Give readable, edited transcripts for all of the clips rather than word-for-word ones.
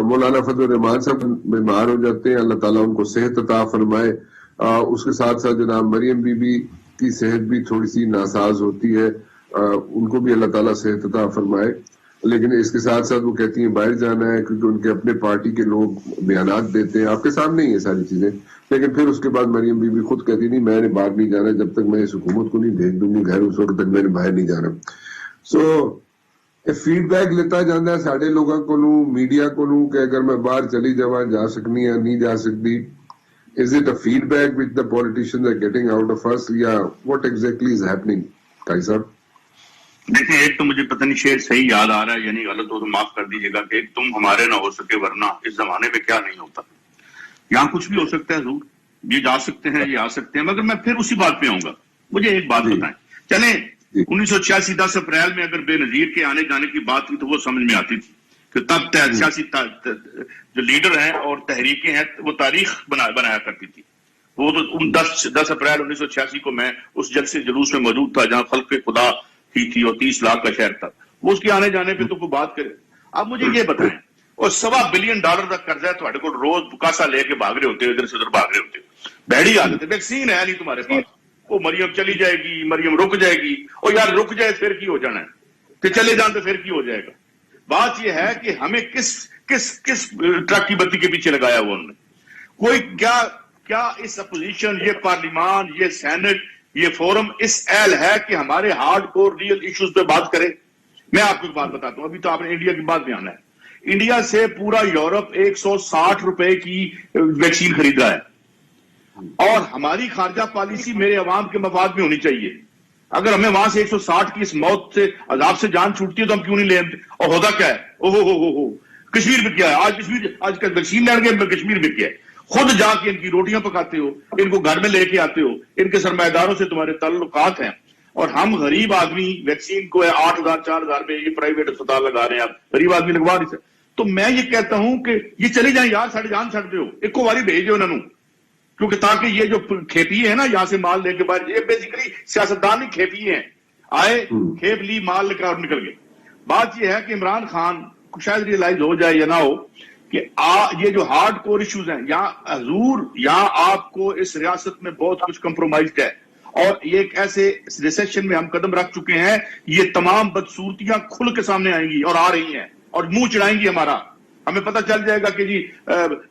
مولانا فضل الرحمان صاحب بیمار ہو جاتے ہیں, اللہ تعالیٰ ان کو صحت عطا فرمائے. اس کے ساتھ ساتھ جناب مریم بی بی کی صحت بھی تھوڑی سی ناساز ہوتی ہے, ان کو بھی اللہ تعالیٰ صحت عطا فرمائے. لیکن اس کے ساتھ ساتھ وہ کہتی ہیں باہر جانا ہے کیونکہ ان کے اپنے پارٹی کے لوگ بیانات دیتے ہیں, آپ کے سامنے ہی ہے ساری چیزیں. لیکن پھر اس کے بعد مریم بی بی خود کہتی نہیں میں نے باہر نہیں جانا, جب تک میں اس حکومت کو نہیں بھیج دوں گی گھر اس وقت تک میں نے باہر نہیں جانا. سو فیڈ بیک لیتا جانا ہے سارے لوگوں کو میڈیا کو کہ اگر میں باہر چلی جا سکنی یا نہیں جا سکتی. Is it a feedback which the politicians are getting out of us یا what exactly is happening? قائی صاحب دیکھیں, ایک تو مجھے پتہ نہیں شعر صحیح یاد آ رہا ہے یعنی غلط ہو تو معاف کر دیجیے گا کہ تم ہمارے نہ ہو سکے ورنہ اس زمانے میں کیا نہیں ہوتا. یہاں کچھ بھی ہو سکتا ہے ضرور, یہ جا سکتے ہیں یہ آ سکتے ہیں, مگر میں پھر اسی بات پہ آؤں گا. مجھے ایک بات بتائیں, چلیں 1986 10 اپریل میں اگر بے نظیر کے آنے جانے کی بات تھی تو وہ سمجھ میں آتی تھی کہ تب سیاسی جو لیڈر ہیں اور تحریکیں ہیں وہ تاریخ بنایا کرتی تھی. وہ تو 10 اپریل 1986 کو میں اس جلسے جلوس میں موجود تھا جہاں خلق خدا ہی تھی اور 30 لاکھ کا شہر تھا. وہ اس کے آنے جانے پہ تو کوئی بات کرے. اب مجھے یہ بتائیں, اور $1.25 بلین کا قرضہ ہے تھوڑے کو, روز بکاسا لے کے بھاگ رہے ہوتے ہو, ادھر سے ادھر بھاگ رہے ہوتے ہو, بہڑی حالت ہے, ویکسین ہے نہیں تمہارے پاس. وہ مریم چلی جائے گی, مریم رک جائے گی, اور یار رک جائے پھر کی ہو جانا ہے, کہ چلے جان تو پھر کی ہو جائے گا. بات یہ ہے کہ ہمیں کس ٹرک کی بتی کے پیچھے لگایا ہوا انہوں نے. کوئی کیا اس اپوزیشن, یہ پارلیمان, یہ سینٹ, یہ فورم اس اہل ہے کہ ہمارے ہارڈ کور ریئل ایشوز پہ بات کرے. میں آپ کو ایک بات بتاتا ہوں, ابھی تو آپ نے انڈیا کی بات میں آنا ہے. انڈیا سے پورا یورپ $160 کی ویکسین خرید رہا ہے, اور ہماری خارجہ پالیسی میرے عوام کے مفاد میں ہونی چاہیے. اگر ہمیں وہاں سے 160 کی اس موت سے عذاب سے جان چھوٹتی ہے تو ہم کیوں نہیں لیں. اور ہوتا کیا ہے, او کشمیر میں کیا ہے, آج کل ویکسین لڑ گئے کشمیر میں کیا ہے. خود جا کے ان کی روٹیاں پکاتے ہو, ان کو گھر میں لے کے آتے ہو, ان کے سرمایہ داروں سے تمہارے تعلقات ہیں, اور ہم غریب آدمی ویکسین کو 8,000 4,000 میں یہ پرائیویٹ اسپتال لگا رہے ہیں, آپ غریب آدمی لگوا نہیں سکتے. تو میں یہ کہتا ہوں کہ یہ چلی جائیں یار, ساڑھے جان چھڑ دو, ایک کو واری بھیج دو انہوں, کیونکہ تاکہ یہ جو کھیپیے ہیں نا یہاں سے مال لے کے باہر, یہ بیسیکلی سیاستدان ہی کھیپیے ہیں, آئے کھیپ لی مال لے کر نکل گئے. بات یہ ہے کہ عمران خان کو شاید ریئلائز ہو جائے یا نہ ہو کہ یہ جو ہارڈ کور ایشوز ہیں, یہاں حضور یہاں آپ کو اس ریاست میں بہت کچھ کمپرومائزڈ ہے, اور یہ ایک ایسے ریسیشن میں ہم قدم رکھ چکے ہیں, یہ تمام بدصورتیاں کھل کے سامنے آئیں گی اور آ رہی ہیں اور منہ چڑھائیں گی ہمارا. ہمیں پتہ چل جائے گا کہ جی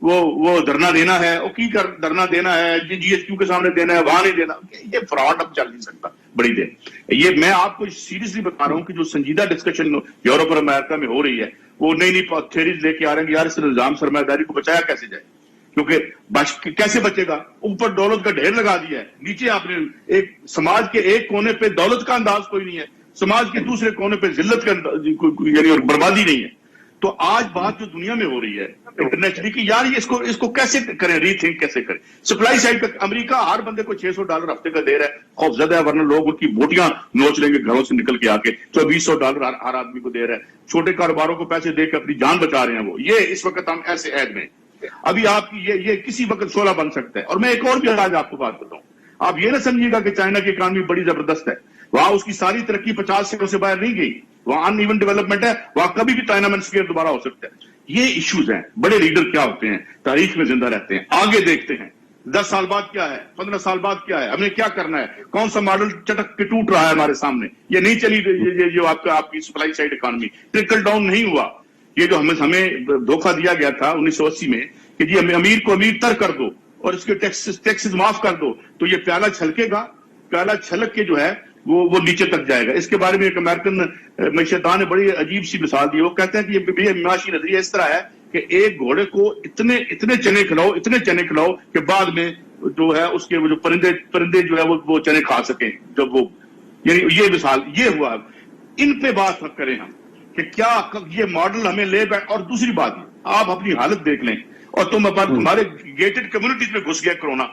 وہ دھرنا دینا ہے, وہ کی کر دھرنا دینا ہے, جی ایس کیو کے سامنے دینا ہے, وہاں نہیں دینا. یہ فراڈ اب چل نہیں سکتا بڑی دیر. یہ میں آپ کو سیریسلی بتا رہا ہوں کہ جو سنجیدہ ڈسکشن یورپ اور امریکہ میں ہو رہی ہے, وہ نئی تھیریز لے کے آ رہے ہیں. یار اس نظام سرمایہ داری کو بچایا کیسے جائے, کیونکہ کیسے بچے گا. اوپر دولت کا ڈھیر لگا دیا ہے, نیچے آپ نے ایک سماج کے ایک کونے پہ دولت کا انداز کوئی نہیں ہے, سماج کے دوسرے کونے پہ ذلت کا یعنی بربادی نہیں ہے. تو آج بات جو دنیا میں ہو رہی ہے انٹرنیشنلی کہ یار یہ اس کو کیسے کریں, ری تھنک کیسے کریں. سپلائی سائڈ پہ امریکہ ہر بندے کو $600 ہفتے کا دے رہا ہے, خوف زدہ ہے, ورنہ لوگ ان کی بوٹیاں نوچ لیں گے گھروں سے نکل کے آ کے. $200 ہر آدمی کو دے رہا ہے, چھوٹے کاروباروں کو پیسے دے کے اپنی جان بچا رہے ہیں وہ. یہ اس وقت ہم ایسے عہد میں, ابھی آپ کی یہ کسی وقت 16 بن سکتا ہے. اور میں ایک اور بھی آج آپ کو بات بتاؤں, آپ یہ نہ سمجھیے گا کہ چائنا کی اکانومی بڑی زبردست ہے, وہاں اس کی ساری ترقی 50 سالوں سے باہر نہیں گئی, وہاں ان ایون ڈیولپمنٹ ہے, وہاں کبھی بھی ٹائنامن اسکیئر دوبارہ ہو سکتا ہے. یہ ایشوز ہیں. بڑے لیڈر کیا ہوتے ہیں, تاریخ میں زندہ رہتے ہیں, آگے دیکھتے ہیں 10 سال بعد کیا ہے, 15 سال بعد کیا ہے, ہم نے کیا کرنا ہے, کون سا ماڈل چٹک کے ٹوٹ رہا ہے ہمارے سامنے. یہ نہیں چلی جو آپ کی supply side economy trickle down نہیں ہوا. یہ جو ہمیں دھوکہ دیا گیا تھا 1980 میں کہ جی ہمیں امیر کو امیر تر کر دو اور اس کے ٹیکسز معاف کر دو, تو یہ پیالہ چھلکے گا, پیالہ چھلک کے جو ہے وہ نیچے تک جائے گا. اس کے بارے میں ایک امریکن معیشتدان نے بڑی عجیب سی مثال دی. وہ کہتے ہیں کہ یہ معاشی نظریہ اس طرح ہے کہ ایک گھوڑے کو اتنے چنے کھلاؤ کہ بعد میں جو ہے اس کے جو پرندے جو ہے وہ چنے کھا سکیں. جب وہ یعنی یہ مثال یہ ہوا. ان پہ بات کریں ہم کہ کیا یہ ماڈل ہمیں لے بیٹھ. اور دوسری بات آپ اپنی حالت دیکھ لیں, اور تمہارے گیٹڈ کمیونٹیز میں گھس گیا کرونا.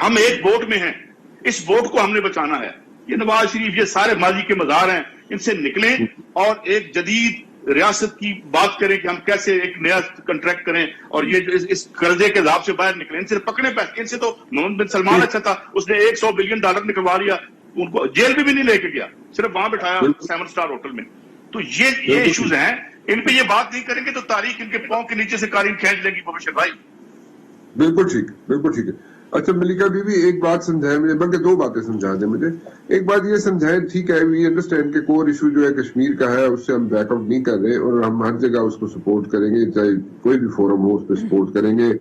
ہم ایک ووٹ میں ہیں, اس ووٹ کو ہم نے بچانا ہے. یہ نواز شریف یہ سارے ماضی کے مزار ہیں, ان سے نکلیں اور ایک جدید ریاست کی بات کریں کہ ہم کیسے ایک نیا کنٹریکٹ کریں, اور یہ اس قرضے کے عذاب سے باہر نکلیں. ان سے پکڑے پیسے, ان سے تو محمد بن سلمان اچھا تھا, اس نے $100 بلین نکلوا لیا, ان کو جیل میں بھی نہیں لے کے گیا, صرف وہاں بٹھایا 7 اسٹار ہوٹل میں. تو یہ ایشوز ہیں ان پہ یہ بات نہیں کریں گے تو تاریخ ان کے پاؤں کے نیچے سے قالین کھینچ لے گی مبشر بھائی. بالکل ٹھیک، بالکل ٹھیک ہے. اچھا ملکہ بی بی ایک بات سمجھائیں مجھے، بلکہ دو باتیں سمجھا دیں مجھے. ایک بات یہ سمجھائیں، ٹھیک ہے وی انڈرسٹینڈ کہ کور ایشو جو ہے کشمیر کا ہے، اس سے ہم بیک آؤٹ نہیں کر رہے اور ہم ہر جگہ اس کو سپورٹ کریں گے، چاہے کوئی بھی فورم ہو اس پہ سپورٹ کریں گے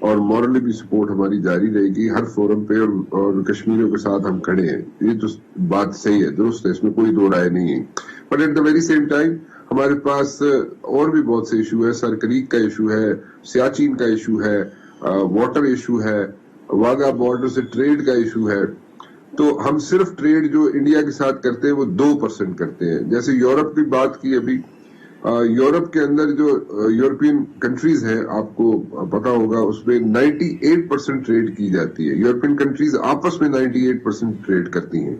اور مورلی بھی سپورٹ ہماری جاری رہے گی ہر فورم پہ، اور کشمیریوں کے ساتھ ہم کھڑے ہیں. یہ تو بات صحیح ہے، درست ہے، اس میں کوئی دو رائے نہیں ہے. But at the very same time ہمارے پاس اور بھی بہت سے ایشو ہے. سر کریک کا ایشو ہے، سیاچین کا ایشو ہے، واٹر ایشو ہے، واگا بارڈر سے ٹریڈ کا ایشو ہے. تو ہم صرف ٹریڈ جو انڈیا کے ساتھ کرتے ہیں وہ 2% کرتے ہیں. جیسے یورپ کی بات کی ابھی، یورپ کے اندر جو یورپین کنٹریز ہیں آپ کو پتا ہوگا اس میں 98% ٹریڈ کی جاتی ہے. یورپین کنٹریز آپس میں 98% ٹریڈ کرتی ہیں.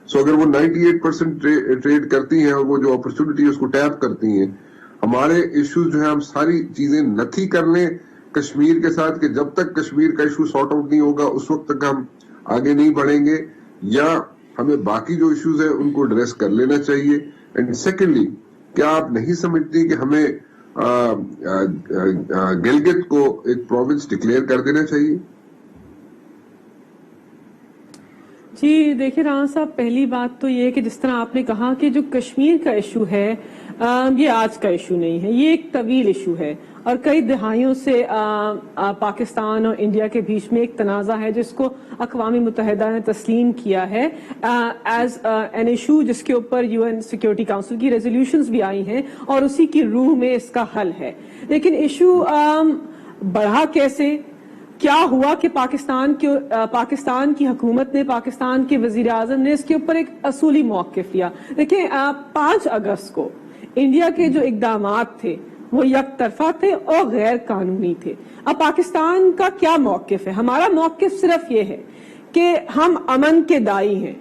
سو اگر وہ 98% ٹریڈ کرتی ہیں اور وہ جو اپرچونٹی ہے اس کو ٹیپ کرتی ہیں، ہمارے ایشوز جو ہے ہم ساری چیزیں نتھی کر لیں کشمیر کے ساتھ کہ جب تک کشمیر کا ایشو سارٹ آؤٹ نہیں ہوگا اس وقت تک ہم آگے نہیں بڑھیں گے، یا ہمیں باقی جو ایشوز ہیں ان کو ایڈریس کر لینا چاہیے. اینڈ سیکنڈلی، کیا آپ نہیں سمجھتی کہ ہمیں گلگت کو ایک پروونس ڈکلیئر کر دینا چاہیے؟ جی دیکھیں رانا صاحب، پہلی بات تو یہ کہ جس طرح آپ نے کہا کہ جو کشمیر کا ایشو ہے یہ آج کا ایشو نہیں ہے، یہ ایک طویل ایشو ہے اور کئی دہائیوں سے پاکستان اور انڈیا کے بیچ میں ایک تنازع ہے جس کو اقوام متحدہ نے تسلیم کیا ہے ایز این ایشو، جس کے اوپر UN سیکیورٹی کاؤنسل کی ریزولوشنز بھی آئی ہیں اور اسی کی روح میں اس کا حل ہے. لیکن ایشو بڑھا کیسے، کیا ہوا کہ پاکستان کی حکومت نے، پاکستان کے وزیر اعظم نے اس کے اوپر ایک اصولی موقف لیا. دیکھیں 5 اگست کو انڈیا کے جو اقدامات تھے وہ یک طرفہ تھے اور غیر قانونی تھے. اب پاکستان کا کیا موقف ہے؟ ہمارا موقف صرف یہ ہے کہ ہم امن کے دائی ہیں،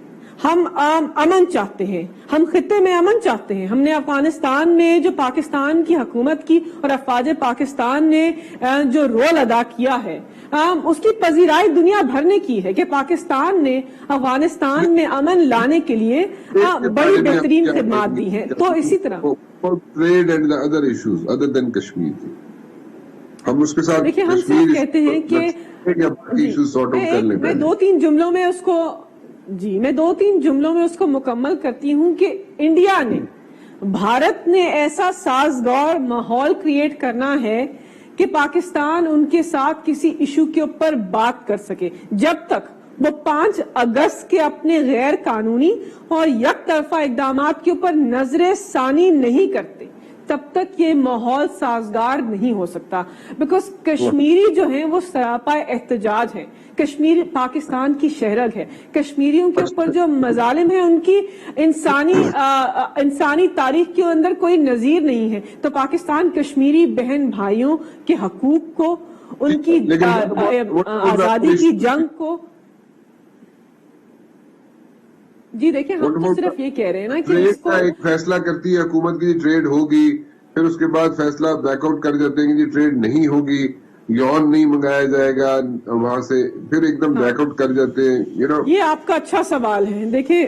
ہم امن چاہتے ہیں، ہم خطے میں امن چاہتے ہیں. ہم نے افغانستان میں جو پاکستان کی حکومت کی اور افواج پاکستان نے جو رول ادا کیا ہے اس کی پذیرائی دنیا بھر نے کی ہے کہ پاکستان نے افغانستان میں امن لانے کے لیے بڑی بہترین خدمات دی ہیں. تو اسی طرح trade and other issues other than Kashmir, ہم اس کے ساتھ دیکھیں ہم سب کہتے ہیں کہ میں 2-3 جملوں میں اس کو میں 2-3 جملوں میں اس کو مکمل کرتی ہوں کہ انڈیا نے، بھارت نے ایسا سازگار ماحول کریٹ کرنا ہے کہ پاکستان ان کے ساتھ کسی ایشو کے اوپر بات کر سکے. جب تک وہ 5 اگست کے اپنے غیر قانونی اور یک طرفہ اقدامات کے اوپر نظر ثانی نہیں کرتے تب تک یہ ماحول سازگار نہیں ہو سکتا. بیکاز کشمیری جو ہیں وہ سراپا احتجاج ہیں، کشمیر پاکستان کی شہرگ ہے، کشمیریوں کے اوپر جو مظالم ہیں ان کی انسانی تاریخ کے اندر کوئی نظیر نہیں ہے. تو پاکستان کشمیری بہن بھائیوں کے حقوق کو، ان کی آزادی کی جنگ کو، جی دیکھیں ہم تو صرف یہ کہہ رہے ہیں نا کہ اس کو ایک فیصلہ کرتی ہے حکومت کی ٹریڈ ہوگی، پھر اس کے بعد فیصلہ بیک آؤٹ کر جاتے ہیں کہ جی ٹریڈ نہیں ہوگی، یون نہیں منگایا جائے گا وہاں سے، پھر ایک دم بیک آؤٹ کر جاتے ہیں. یہ آپ کا اچھا سوال ہے. دیکھیں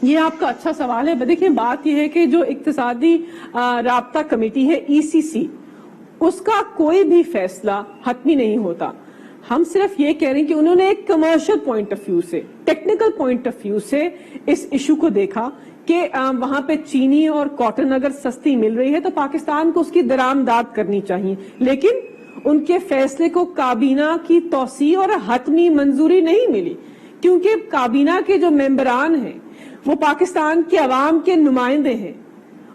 یہ آپ کا اچھا سوال ہے. دیکھیں بات یہ ہے کہ جو اقتصادی رابطہ کمیٹی ہے ECC، اس کا کوئی بھی فیصلہ حتمی نہیں ہوتا. ہم صرف یہ کہہ رہے ہیں کہ انہوں نے ایک کمرشل پوائنٹ آف ویو سے، ٹیکنیکل پوائنٹ آف ویو سے اس ایشو کو دیکھا کہ وہاں پہ چینی اور کاٹن اگر سستی مل رہی ہے تو پاکستان کو اس کی درآمدات کرنی چاہیے. لیکن ان کے فیصلے کو کابینہ کی توسیع اور حتمی منظوری نہیں ملی، کیونکہ کابینہ کے جو ممبران ہیں وہ پاکستان کے عوام کے نمائندے ہیں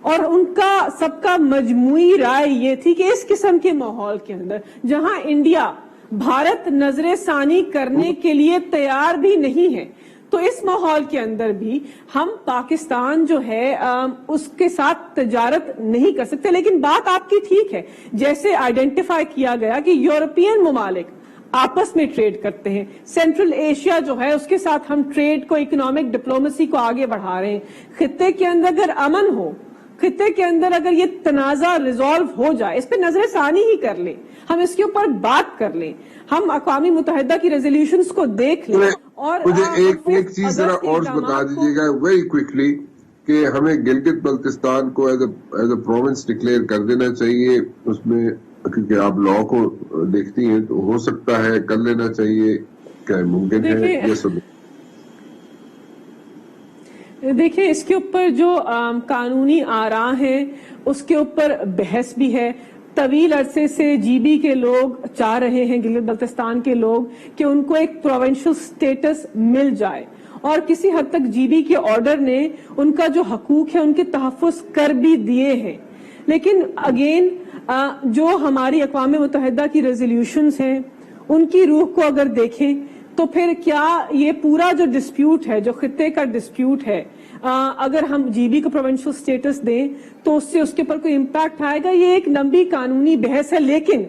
اور ان کا سب کا مجموعی رائے یہ تھی کہ اس قسم کے ماحول کے اندر جہاں انڈیا، بھارت نظر ثانی کرنے کے لیے تیار بھی نہیں ہے، تو اس ماحول کے اندر بھی ہم پاکستان جو ہے اس کے ساتھ تجارت نہیں کر سکتے. لیکن بات آپ کی ٹھیک ہے، جیسے آئیڈینٹیفائی کیا گیا کہ یورپین ممالک آپس میں ٹریڈ کرتے ہیں، سینٹرل ایشیا جو ہے اس کے ساتھ ہم ٹریڈ کو، اکنامک ڈپلومیسی کو آگے بڑھا رہے ہیں. خطے کے اندر اگر امن ہو، خطے کے اندر اگر یہ تنازع ریزالو ہو جائے، اس پہ نظر ثانی ہی کر لیں، ہم اس کے اوپر بات کر لیں، ہم اقوام متحدہ کی ریزولوشنز کو دیکھ لیں. اور مجھے ایک چیز ذرا اور بتا دیجیے گا ویری کوئکلی کہ ہمیں گلگت بلتستان کو ایز اے پروونس ڈکلیئر کر دینا چاہیے. اس میں کیونکہ آپ لا کو دیکھتی ہیں تو ہو سکتا ہے کر لینا چاہیے. کیا ممکن ہے یہ سب؟ دیکھیں اس کے اوپر جو قانونی آراء ہیں اس کے اوپر بحث بھی ہے. طویل عرصے سے جی بی کے لوگ چاہ رہے ہیں، گلگت بلتستان کے لوگ، کہ ان کو ایک پروونشل سٹیٹس مل جائے، اور کسی حد تک جی بی کے آرڈر نے ان کا جو حقوق ہے ان کے تحفظ کر بھی دیے ہیں. لیکن اگین جو ہماری اقوام متحدہ کی ریزولوشنز ہیں ان کی روح کو اگر دیکھیں تو پھر کیا یہ پورا جو ڈسپیوٹ ہے، جو خطے کا ڈسپیوٹ ہے، اگر ہم جی بی کو پروونشل سٹیٹس دیں تو اس سے اس کے اوپر کوئی امپیکٹ آئے گا؟ یہ ایک لمبی قانونی بحث ہے. لیکن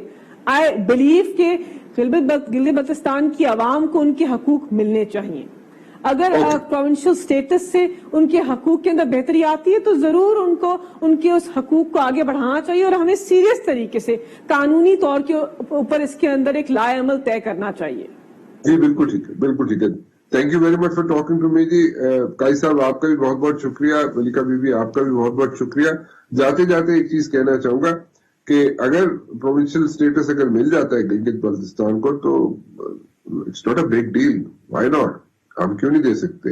آئی بلیو کہ گلگت بلتستان کی عوام کو ان کے حقوق ملنے چاہیے. اگر پروونشل سٹیٹس سے ان کے حقوق کے اندر بہتری آتی ہے تو ضرور ان کو ان کے اس حقوق کو آگے بڑھانا چاہیے، اور ہمیں سیریس طریقے سے قانونی طور کے اوپر اس کے اندر ایک لائے عمل طے کرنا چاہیے. جی بالکل ٹھیک ہے، بالکل ٹھیک ہے. Thank you very much for talking to me. جی قاضی صاحب آپ کا بھی بہت بہت شکریہ. ملکہ بی بی آپ کا بھی بہت بہت شکریہ. جاتے جاتے ایک چیز کہنا چاہوں گا کہ اگر پروونشل سٹیٹس اگر مل جاتا ہے گلگت بلتستان کو تو it's not a big deal. Why not? ہم کیوں نہیں دے سکتے؟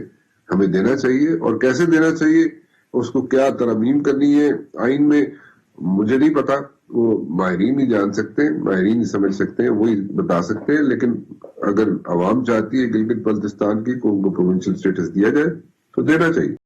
ہمیں دینا چاہیے. اور کیسے دینا چاہیے، اس کو کیا ترمیم کرنی ہے آئین میں، مجھے نہیں پتا. وہ ماہرین ہی جان سکتے ہیں، ماہرین ہی سمجھ سکتے ہیں، وہی بتا سکتے ہیں. لیکن اگر عوام چاہتی ہے گلگت بلتستان کی کو ان کو پروونشل سٹیٹس دیا جائے تو دینا چاہیے.